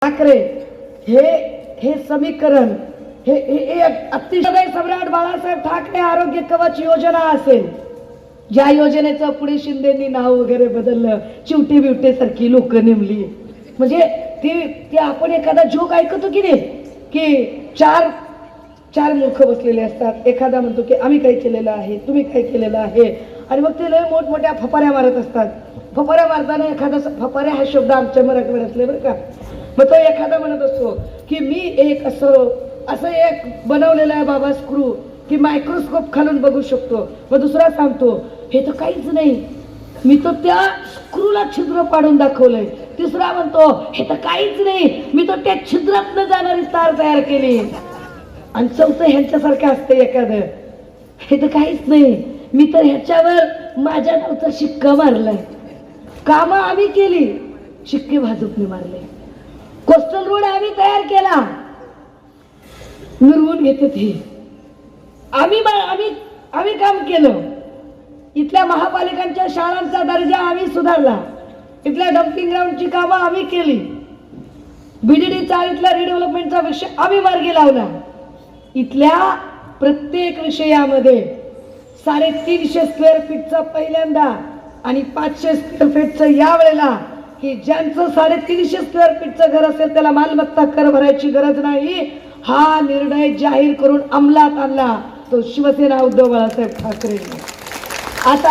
ठाकरे हे हे समीकरण हे अतिशय सम्राट बाळासाहेब ठाकरे आरोग्य कवच योजना असेल, ज्या योजनेचं पुढे शिंदेंनी नाव वगैरे बदललं, चिवटी बिवटे सारखी लोक नेमली. म्हणजे ती आपण एखादा जोक ऐकतो की नाही, की चार मूर्ख बसलेले असतात. एखादा म्हणतो की आम्ही काय केलेलं आहे, तुम्ही काय केलेलं आहे, आणि मग ते लय मोठमोठ्या फपाऱ्या मारत असतात. फपाऱ्या मारताना एखादा, फपाऱ्या हा शब्द आमच्या मराठीवर असले बरं का, मग तो एखादा म्हणत असतो की मी एक असं एक बनवलेलं आहे बाबा स्क्रू, की मायक्रोस्कोप खालून बघू शकतो. मग दुसरा सांगतो हे तर काहीच नाही, मी तर त्या स्क्रूला छिद्र पाडून दाखवलंय. तिसरा म्हणतो हे तर काहीच नाही, मी तर त्या छिद्रातनं जाणारी तार तयार केली. आणि चौथं ह्यांच्यासारखं असते एखादं, हे तर काहीच नाही, मी तर ह्याच्यावर माझ्या नावचा शिक्का मारलाय. कामं आम्ही केली, शिक्के भाजपने मारले. कोस्टल रोड आम्ही तयार केला, मिरवून घेते ते. आम्ही काम केलं. इथल्या महापालिकांच्या शाळांचा दर्जा आम्ही सुधारला. इथल्या डम्पिंग ग्राउंडची कामं आम्ही केली. बीडीडी चाळीतल्या रिडेव्हलपमेंटचा विषय आम्ही मार्गी लावला. इथल्या प्रत्येक विषयामध्ये 350 स्क्वेअर फीटचा पहिल्यांदा आणि 500 स्क्वेअर फीटचं या वेळेला, की ज्यांचं 350 स्क्वेअर फीटचं घर असेल त्याला मालमत्ता कर भरायची गरज नाही, हा निर्णय जाहीर करून अंमलात आणला तो शिवसेना उद्धव बाळासाहेब ठाकरे. आता